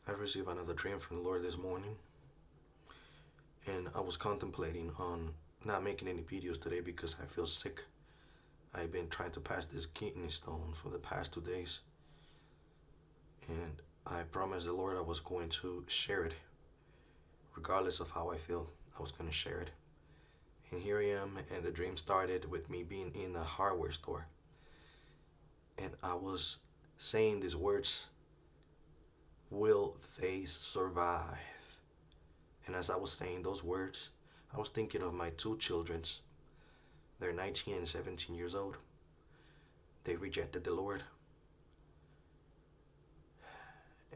I received another dream from the Lord this morning, and I was contemplating on not making any videos today because I feel sick. I've been trying to pass this kidney stone for the past 2 days, and I promised the Lord I was going to share it, regardless of how I feel. I was going to share it. And here I am, and the dream started with me being in a hardware store, and I was saying these words, will they survive? And as I was saying those words, I was thinking of my two children. They're 19 and 17 years old. They rejected the Lord.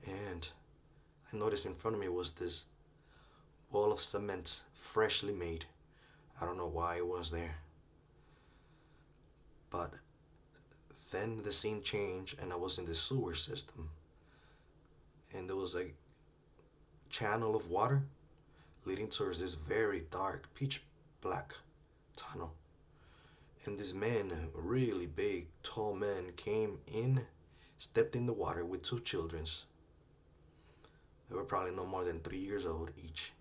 And I noticed in front of me was this wall of cement, freshly made. I don't know why it was there. But then the scene changed, and I was in the sewer system. And there was a channel of water leading towards this very dark, pitch black tunnel. And this man, a really big, tall man, came in, stepped in the water with two children. They were probably no more than 3 years old each,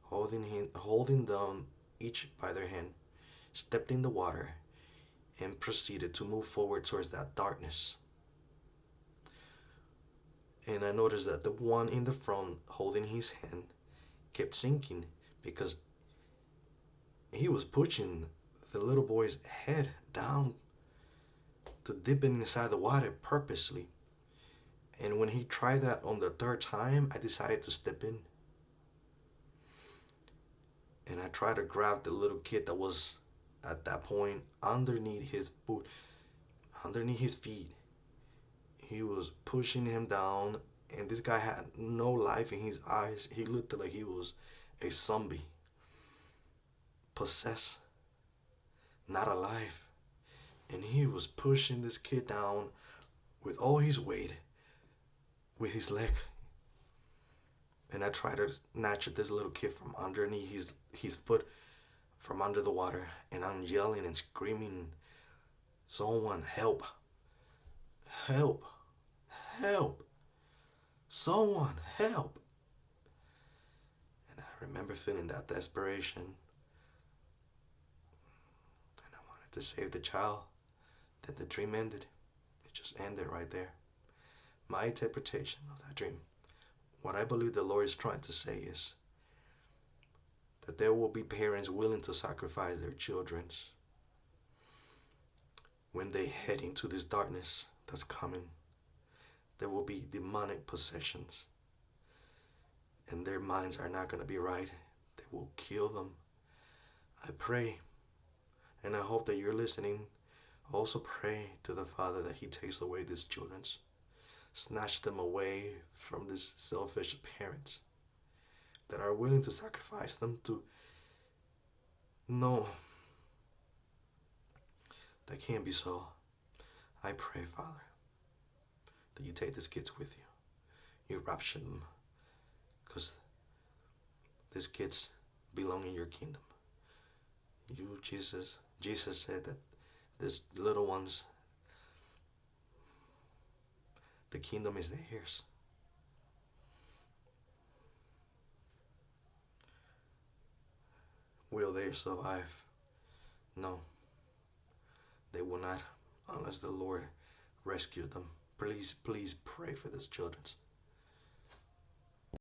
holding down each by their hand, stepped in the water, and proceeded to move forward towards that darkness. And I noticed that the one in the front holding his hand kept sinking because he was pushing the little boy's head down to dip it inside the water purposely. And when he tried that on the third time, I decided to step in. And I tried to grab the little kid that was at that point underneath his boot, underneath his feet. He was pushing him down, and this guy had no life in his eyes. He looked like he was a zombie, possessed, not alive. And he was pushing this kid down with all his weight with his leg. And I tried to snatch this little kid from underneath his foot from under the water, and I'm yelling and screaming, someone help, help, help, someone help. And I remember feeling that desperation, and I wanted to save the child. Then the dream ended. It just ended right there. My interpretation of that dream, what I believe the Lord is trying to say is that there will be parents willing to sacrifice their children when they head into this darkness that's coming. There will be demonic possessions, and their minds are not going to be right. They will kill them. I pray, and I hope that you're listening. Also pray to the Father that He takes away these children, snatch them away from these selfish parents that are willing to sacrifice them to know that can't be so. I pray, Father, that you take these kids with you. You rapture them, because these kids belong in your kingdom. You, Jesus said that these little ones, the kingdom is theirs. Will they survive? No, they will not unless the Lord rescues them. Please, please pray for these children.